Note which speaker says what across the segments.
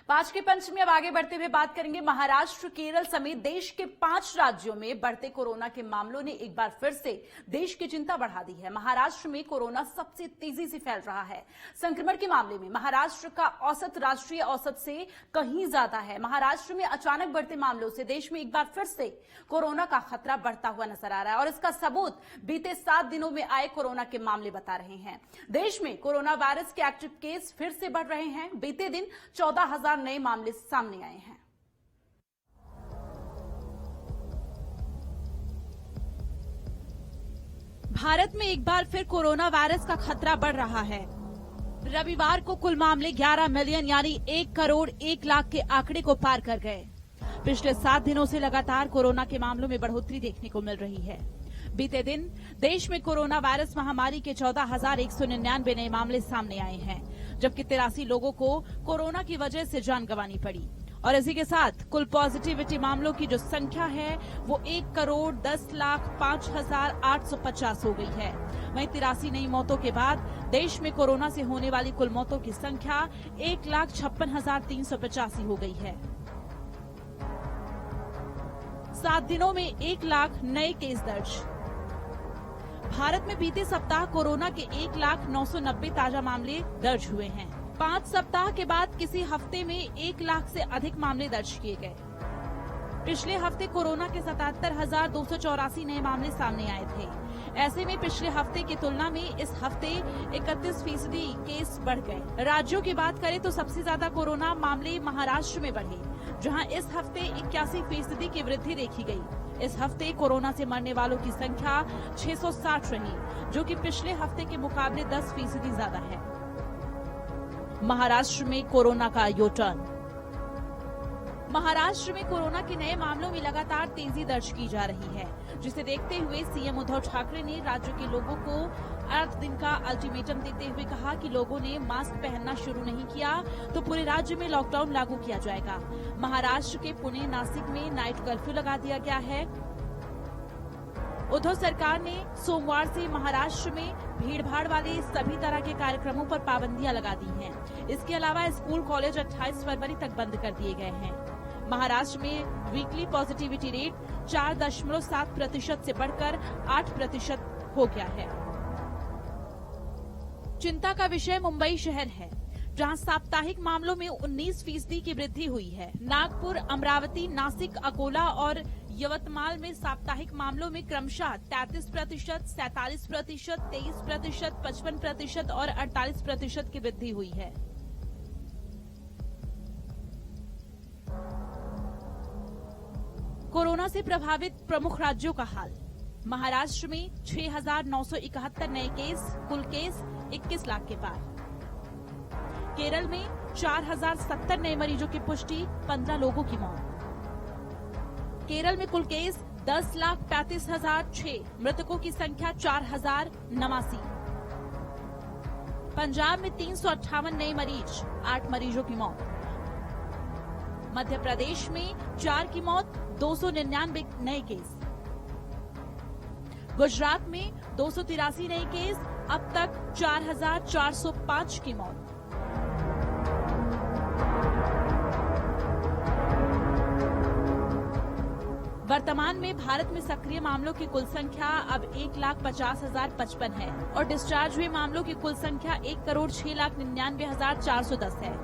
Speaker 1: पांच के पंच में अब आगे बढ़ते हुए बात करेंगे। महाराष्ट्र, केरल समेत देश के 5 राज्यों में बढ़ते कोरोना के मामलों ने एक बार फिर से देश की चिंता बढ़ा दी है। महाराष्ट्र में कोरोना सबसे तेजी से फैल रहा है। संक्रमण के मामले में महाराष्ट्र का औसत राष्ट्रीय औसत से कहीं ज्यादा है। महाराष्ट्र में अचानक बढ़ते मामलों से देश में एक बार फिर से कोरोना का खतरा बढ़ता हुआ नजर आ रहा है और इसका सबूत बीते 7 दिनों में आए कोरोना के मामले बता रहे हैं। देश में कोरोना वायरस के एक्टिव केस फिर से बढ़ रहे हैं। बीते दिन 14,000 नए मामले सामने आए हैं। भारत में एक बार फिर कोरोना वायरस का खतरा बढ़ रहा है। रविवार को कुल मामले 11 मिलियन यानी 1 करोड़ 1 लाख के आंकड़े को पार कर गए। पिछले 7 दिनों से लगातार कोरोना के मामलों में बढ़ोतरी देखने को मिल रही है। बीते दिन देश में कोरोना वायरस महामारी के 14,199 नए मामले सामने आए हैं, जबकि 83 लोगों को कोरोना की वजह से जान गंवानी पड़ी और इसी के साथ कुल पॉजिटिविटी मामलों की जो संख्या है वो 1 करोड़ 10 लाख 5,850 हो गई है। वहीं 83 नई मौतों के बाद देश में कोरोना से होने वाली कुल मौतों की संख्या 1,56,385 हो गई है। 7 दिनों में 1 लाख नए केस दर्ज। भारत में बीते सप्ताह कोरोना के 1,09,90 ताजा मामले दर्ज हुए हैं। 5 सप्ताह के बाद किसी हफ्ते में 1 लाख से अधिक मामले दर्ज किए गए। पिछले हफ्ते कोरोना के 77,284 नए मामले सामने आए थे। ऐसे में पिछले हफ्ते की तुलना में इस हफ्ते 31% केस बढ़ गए। राज्यों की बात करें तो सबसे ज्यादा कोरोना मामले महाराष्ट्र में बढ़े, जहां इस हफ्ते 81% की वृद्धि देखी गई। इस हफ्ते कोरोना से मरने वालों की संख्या 660 रही, जो कि पिछले हफ्ते के मुकाबले 10% ज्यादा है। महाराष्ट्र में कोरोना का यू टर्न। महाराष्ट्र में कोरोना के नए मामलों में लगातार तेजी दर्ज की जा रही है, जिसे देखते हुए सीएम उद्धव ठाकरे ने राज्य के लोगों को 8 दिन का अल्टीमेटम देते हुए कहा कि लोगों ने मास्क पहनना शुरू नहीं किया तो पूरे राज्य में लॉकडाउन लागू किया जाएगा। महाराष्ट्र के पुणे, नासिक में नाइट कर्फ्यू लगा दिया गया है। उद्धव सरकार ने सोमवार से महाराष्ट्र में भीड़भाड़ वाले सभी तरह के कार्यक्रमों पर पाबंदियां लगा दी हैं। इसके अलावा स्कूल, कॉलेज 28 फरवरी तक बंद कर दिए गए हैं। महाराष्ट्र में वीकली पॉजिटिविटी रेट 4.7% से बढ़कर 8% हो गया है। चिंता का विषय मुंबई शहर है, जहां साप्ताहिक मामलों में 19% की वृद्धि हुई है। नागपुर, अमरावती, नासिक, अकोला और यवतमाल में साप्ताहिक मामलों में क्रमशः 33%, 47%, 23%, 55% और 48% की वृद्धि हुई है। कोरोना से प्रभावित प्रमुख राज्यों का हाल। महाराष्ट्र में 6,971 नए केस, कुल केस 21 लाख के पार। केरल में 4,070 नए मरीजों की पुष्टि, 15 लोगों की मौत। केरल में कुल केस 10,35,006, मृतकों की संख्या 4,089। पंजाब में 358 नए मरीज, 8 मरीजों की मौत। मध्य प्रदेश में 4 की मौत, 299 नए केस। गुजरात में 283 नए केस, अब तक 4,405 की मौत। वर्तमान में भारत में सक्रिय मामलों की कुल संख्या अब 1,50,055 है और डिस्चार्ज हुए मामलों की कुल संख्या 1,06,99,410 है।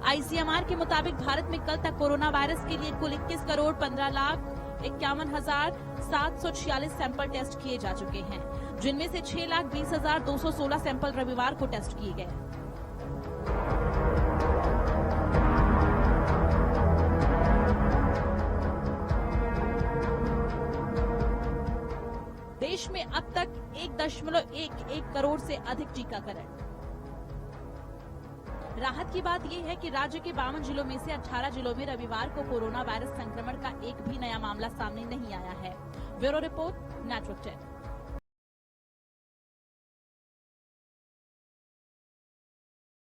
Speaker 1: आईसीएमआर के मुताबिक भारत में कल तक कोरोना वायरस के लिए कुल 21,15,51,746 सैंपल टेस्ट किए जा चुके हैं, जिनमें से 6,20,216 सैंपल रविवार को टेस्ट किए गए। देश में अब तक 1.11 करोड़ से अधिक टीकाकरण। राहत की बात यह है कि राज्य के 52 जिलों में से 18 जिलों में रविवार को कोरोना वायरस संक्रमण का एक भी नया मामला सामने नहीं आया है। Bureau report, network 10।